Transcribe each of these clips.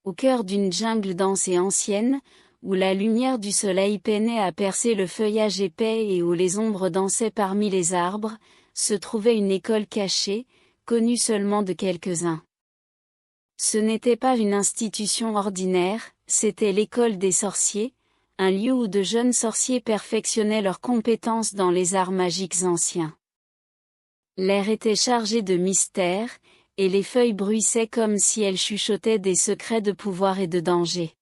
au cœur d'une jungle dense et ancienne, où la lumière du soleil peinait à percer le feuillage épais et où les ombres dansaient parmi les arbres, se trouvait une école cachée, connue seulement de quelques-uns. Ce n'était pas une institution ordinaire, c'était l'école des sorciers, un lieu où de jeunes sorciers perfectionnaient leurs compétences dans les arts magiques anciens. L'air était chargé de mystère, et les feuilles bruissaient comme si elles chuchotaient des secrets de pouvoir et de danger.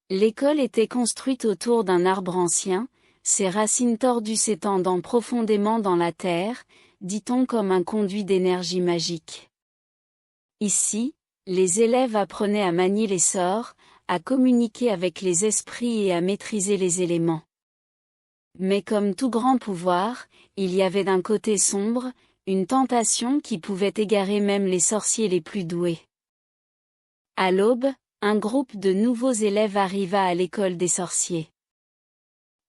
L'école était construite autour d'un arbre ancien, ses racines tordues s'étendant profondément dans la terre, dit-on comme un conduit d'énergie magique. Ici, les élèves apprenaient à manier les sorts, à communiquer avec les esprits et à maîtriser les éléments. Mais comme tout grand pouvoir, il y avait d'un côté sombre, une tentation qui pouvait égarer même les sorciers les plus doués. À l'aube, un groupe de nouveaux élèves arriva à l'école des sorciers.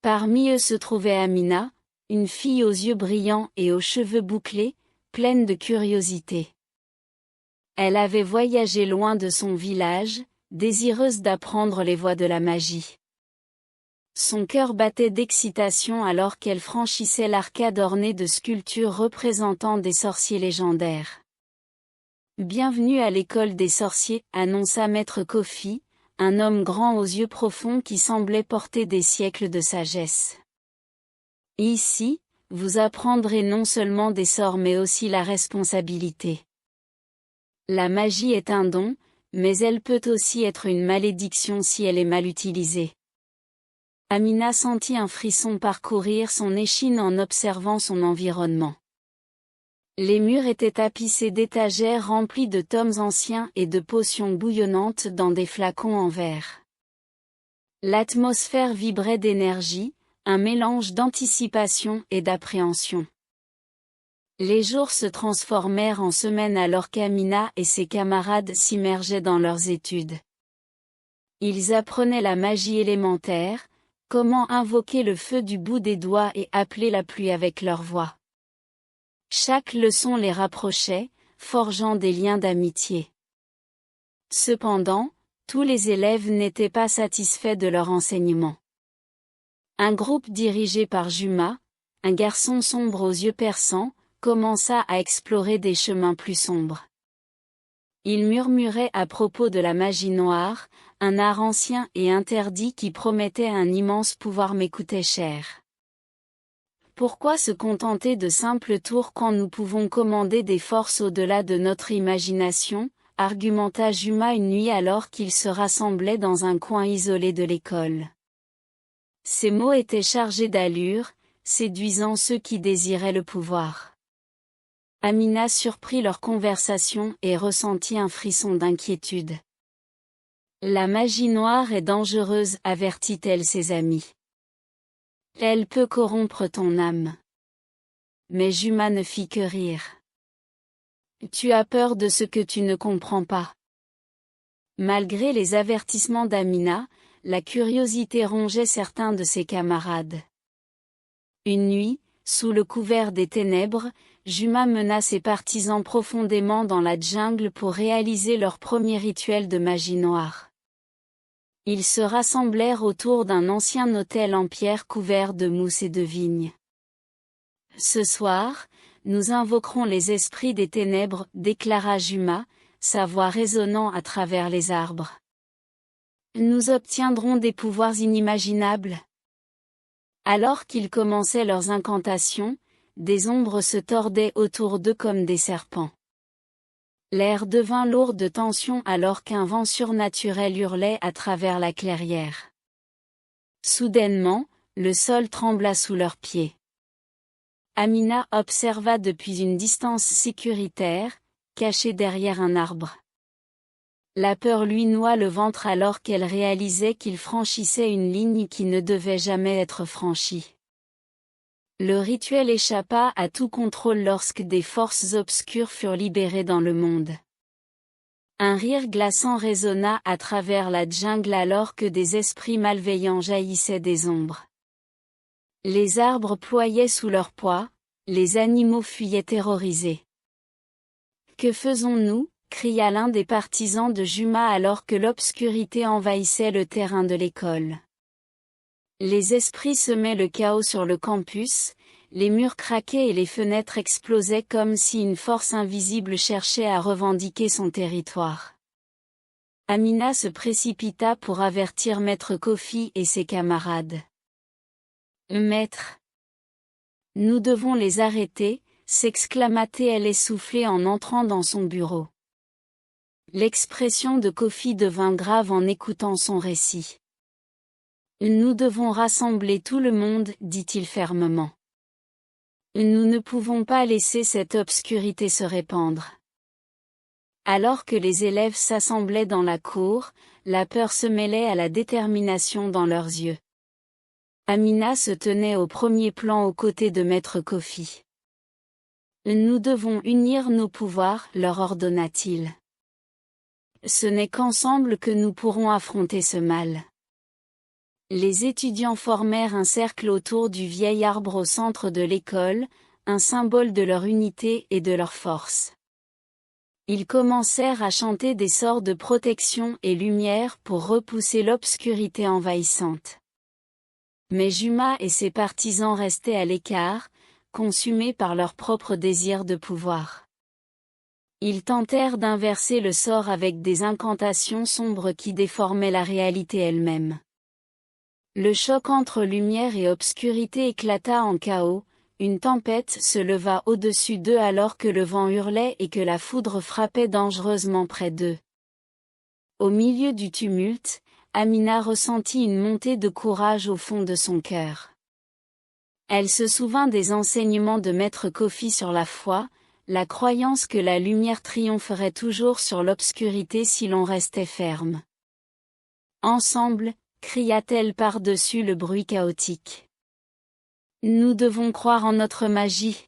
Parmi eux se trouvait Amina, une fille aux yeux brillants et aux cheveux bouclés, pleine de curiosité. Elle avait voyagé loin de son village, désireuse d'apprendre les voies de la magie. Son cœur battait d'excitation alors qu'elle franchissait l'arcade ornée de sculptures représentant des sorciers légendaires. « Bienvenue à l'école des sorciers », annonça Maître Kofi, un homme grand aux yeux profonds qui semblait porter des siècles de sagesse. « Ici, vous apprendrez non seulement des sorts mais aussi la responsabilité. La magie est un don, mais elle peut aussi être une malédiction si elle est mal utilisée. » Amina sentit un frisson parcourir son échine en observant son environnement. Les murs étaient tapissés d'étagères remplies de tomes anciens et de potions bouillonnantes dans des flacons en verre. L'atmosphère vibrait d'énergie, un mélange d'anticipation et d'appréhension. Les jours se transformèrent en semaines alors qu'Amina et ses camarades s'immergeaient dans leurs études. Ils apprenaient la magie élémentaire, comment invoquer le feu du bout des doigts et appeler la pluie avec leur voix. Chaque leçon les rapprochait, forgeant des liens d'amitié. Cependant, tous les élèves n'étaient pas satisfaits de leur enseignement. Un groupe dirigé par Juma, un garçon sombre aux yeux perçants, commença à explorer des chemins plus sombres. Il murmurait à propos de la magie noire, un art ancien et interdit qui promettait un immense pouvoir m'écoutait cher. Pourquoi se contenter de simples tours quand nous pouvons commander des forces au-delà de notre imagination, argumenta Juma une nuit alors qu'ils se rassemblaient dans un coin isolé de l'école. Ces mots étaient chargés d'allure, séduisant ceux qui désiraient le pouvoir. Amina surprit leur conversation et ressentit un frisson d'inquiétude. La magie noire est dangereuse, avertit-elle ses amis. Elle peut corrompre ton âme. Mais Juma ne fit que rire. Tu as peur de ce que tu ne comprends pas. Malgré les avertissements d'Amina, la curiosité rongeait certains de ses camarades. Une nuit, sous le couvert des ténèbres, Juma mena ses partisans profondément dans la jungle pour réaliser leur premier rituel de magie noire. Ils se rassemblèrent autour d'un ancien autel en pierre couvert de mousse et de vigne. Ce soir, nous invoquerons les esprits des ténèbres, déclara Juma, sa voix résonnant à travers les arbres. Nous obtiendrons des pouvoirs inimaginables. Alors qu'ils commençaient leurs incantations, des ombres se tordaient autour d'eux comme des serpents. L'air devint lourd de tension alors qu'un vent surnaturel hurlait à travers la clairière. Soudainement, le sol trembla sous leurs pieds. Amina observa depuis une distance sécuritaire, cachée derrière un arbre. La peur lui noua le ventre alors qu'elle réalisait qu'il franchissait une ligne qui ne devait jamais être franchie. Le rituel échappa à tout contrôle lorsque des forces obscures furent libérées dans le monde. Un rire glaçant résonna à travers la jungle alors que des esprits malveillants jaillissaient des ombres. Les arbres ployaient sous leur poids, les animaux fuyaient terrorisés. « Que faisons-nous » cria l'un des partisans de Juma alors que l'obscurité envahissait le terrain de l'école. Les esprits semaient le chaos sur le campus, les murs craquaient et les fenêtres explosaient comme si une force invisible cherchait à revendiquer son territoire. Amina se précipita pour avertir Maître Kofi et ses camarades. « Maître! Nous devons les arrêter », s'exclama-t-elle essoufflée en entrant dans son bureau. L'expression de Kofi devint grave en écoutant son récit. « Nous devons rassembler tout le monde, dit-il fermement. Nous ne pouvons pas laisser cette obscurité se répandre. » Alors que les élèves s'assemblaient dans la cour, la peur se mêlait à la détermination dans leurs yeux. Amina se tenait au premier plan aux côtés de Maître Kofi. « Nous devons unir nos pouvoirs, leur ordonna-t-il. Ce n'est qu'ensemble que nous pourrons affronter ce mal. » Les étudiants formèrent un cercle autour du vieil arbre au centre de l'école, un symbole de leur unité et de leur force. Ils commencèrent à chanter des sorts de protection et lumière pour repousser l'obscurité envahissante. Mais Juma et ses partisans restaient à l'écart, consumés par leur propre désir de pouvoir. Ils tentèrent d'inverser le sort avec des incantations sombres qui déformaient la réalité elle-même. Le choc entre lumière et obscurité éclata en chaos, une tempête se leva au-dessus d'eux alors que le vent hurlait et que la foudre frappait dangereusement près d'eux. Au milieu du tumulte, Amina ressentit une montée de courage au fond de son cœur. Elle se souvint des enseignements de Maître Kofi sur la foi, la croyance que la lumière triompherait toujours sur l'obscurité si l'on restait ferme. Ensemble, cria-t-elle par-dessus le bruit chaotique. Nous devons croire en notre magie.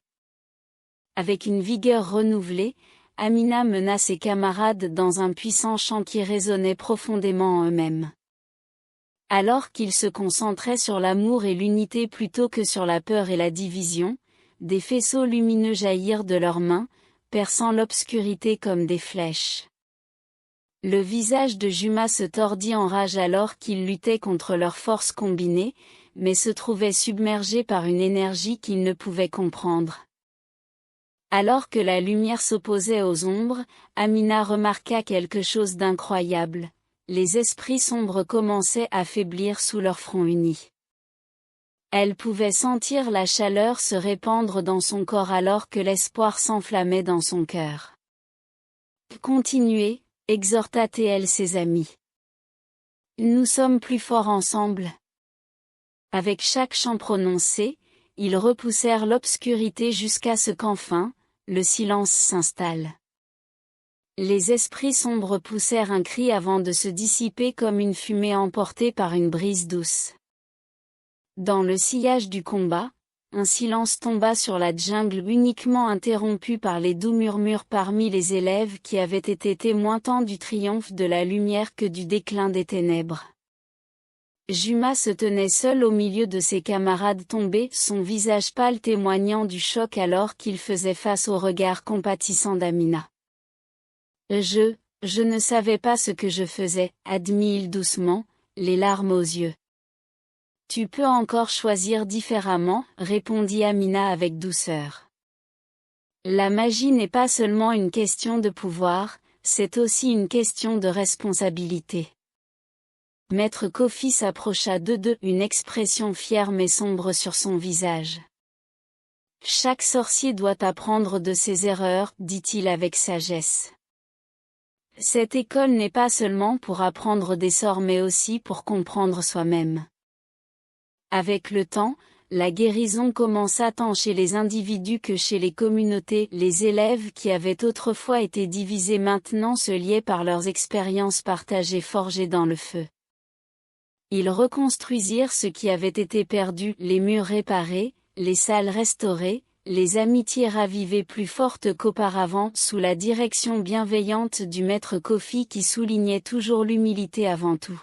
Avec une vigueur renouvelée, Amina mena ses camarades dans un puissant chant qui résonnait profondément en eux-mêmes. Alors qu'ils se concentraient sur l'amour et l'unité plutôt que sur la peur et la division, des faisceaux lumineux jaillirent de leurs mains, perçant l'obscurité comme des flèches. Le visage de Juma se tordit en rage alors qu'il luttait contre leurs forces combinées, mais se trouvait submergé par une énergie qu'il ne pouvait comprendre. Alors que la lumière s'opposait aux ombres, Amina remarqua quelque chose d'incroyable. Les esprits sombres commençaient à faiblir sous leur front uni. Elle pouvait sentir la chaleur se répandre dans son corps alors que l'espoir s'enflammait dans son cœur. « Continuez », exhorta-t-elle ses amis. « Nous sommes plus forts ensemble. » Avec chaque chant prononcé, ils repoussèrent l'obscurité jusqu'à ce qu'enfin, le silence s'installe. Les esprits sombres poussèrent un cri avant de se dissiper comme une fumée emportée par une brise douce. Dans le sillage du combat, un silence tomba sur la jungle uniquement interrompu par les doux murmures parmi les élèves qui avaient été témoins tant du triomphe de la lumière que du déclin des ténèbres. Juma se tenait seul au milieu de ses camarades tombés, son visage pâle témoignant du choc alors qu'il faisait face au regard compatissant d'Amina. « Je ne savais pas ce que je faisais, » admit-il doucement, les larmes aux yeux. « Tu peux encore choisir différemment, » répondit Amina avec douceur. La magie n'est pas seulement une question de pouvoir, c'est aussi une question de responsabilité. Maître Kofi s'approcha d'eux, une expression fière mais sombre sur son visage. « Chaque sorcier doit apprendre de ses erreurs, » dit-il avec sagesse. Cette école n'est pas seulement pour apprendre des sorts mais aussi pour comprendre soi-même. Avec le temps, la guérison commença tant chez les individus que chez les communautés. Les élèves qui avaient autrefois été divisés maintenant se liaient par leurs expériences partagées forgées dans le feu. Ils reconstruisirent ce qui avait été perdu, les murs réparés, les salles restaurées, les amitiés ravivées plus fortes qu'auparavant sous la direction bienveillante du maître Kofi qui soulignait toujours l'humilité avant tout.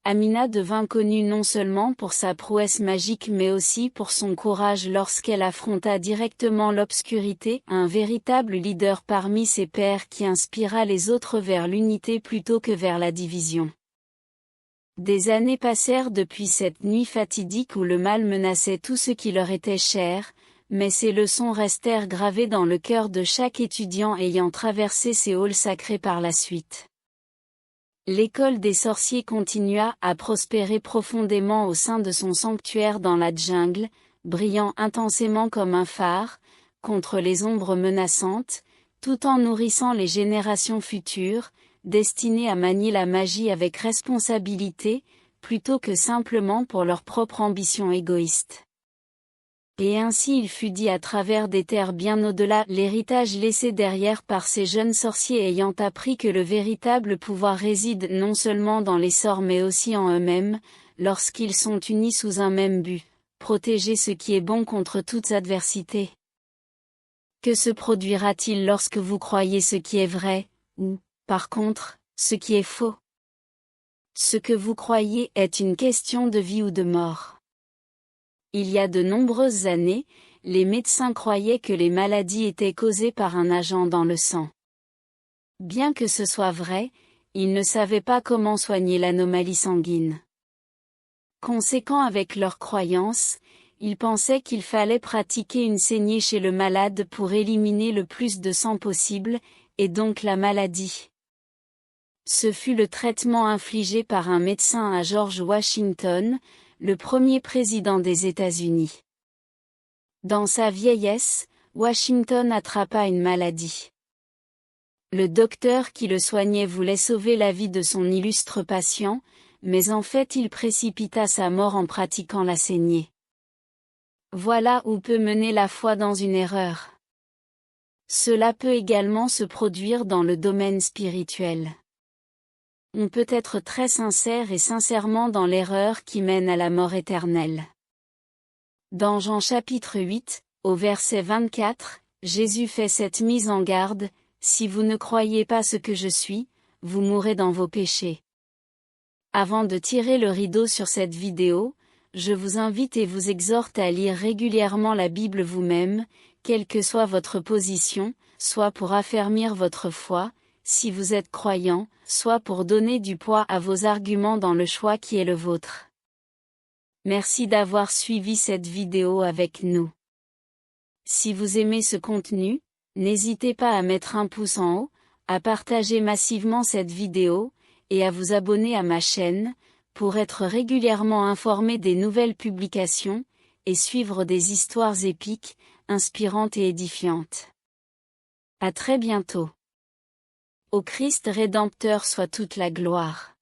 Amina devint connue non seulement pour sa prouesse magique mais aussi pour son courage lorsqu'elle affronta directement l'obscurité, un véritable leader parmi ses pairs qui inspira les autres vers l'unité plutôt que vers la division. Des années passèrent depuis cette nuit fatidique où le mal menaçait tout ce qui leur était cher, mais ces leçons restèrent gravées dans le cœur de chaque étudiant ayant traversé ces halls sacrés par la suite. L'école des sorciers continua à prospérer profondément au sein de son sanctuaire dans la jungle, brillant intensément comme un phare, contre les ombres menaçantes, tout en nourrissant les générations futures, destinées à manier la magie avec responsabilité, plutôt que simplement pour leur propre ambition égoïste. Et ainsi il fut dit à travers des terres bien au-delà, l'héritage laissé derrière par ces jeunes sorciers ayant appris que le véritable pouvoir réside non seulement dans les sorts mais aussi en eux-mêmes, lorsqu'ils sont unis sous un même but, protéger ce qui est bon contre toute adversité. Que se produira-t-il lorsque vous croyez ce qui est vrai, ou, par contre, ce qui est faux? Ce que vous croyez est une question de vie ou de mort. Il y a de nombreuses années, les médecins croyaient que les maladies étaient causées par un agent dans le sang. Bien que ce soit vrai, ils ne savaient pas comment soigner l'anomalie sanguine. Conséquent avec leurs croyances, ils pensaient qu'il fallait pratiquer une saignée chez le malade pour éliminer le plus de sang possible, et donc la maladie. Ce fut le traitement infligé par un médecin à George Washington, le premier président des États-Unis. Dans sa vieillesse, Washington attrapa une maladie. Le docteur qui le soignait voulait sauver la vie de son illustre patient, mais en fait il précipita sa mort en pratiquant la saignée. Voilà où peut mener la foi dans une erreur. Cela peut également se produire dans le domaine spirituel. On peut être très sincère et sincèrement dans l'erreur qui mène à la mort éternelle. Dans Jean chapitre 8, au verset 24, Jésus fait cette mise en garde, « Si vous ne croyez pas ce que je suis, vous mourrez dans vos péchés. » Avant de tirer le rideau sur cette vidéo, je vous invite et vous exhorte à lire régulièrement la Bible vous-même, quelle que soit votre position, soit pour affermir votre foi, si vous êtes croyant, soit pour donner du poids à vos arguments dans le choix qui est le vôtre. Merci d'avoir suivi cette vidéo avec nous. Si vous aimez ce contenu, n'hésitez pas à mettre un pouce en haut, à partager massivement cette vidéo, et à vous abonner à ma chaîne, pour être régulièrement informé des nouvelles publications, et suivre des histoires épiques, inspirantes et édifiantes. À très bientôt. Au Christ Rédempteur soit toute la gloire.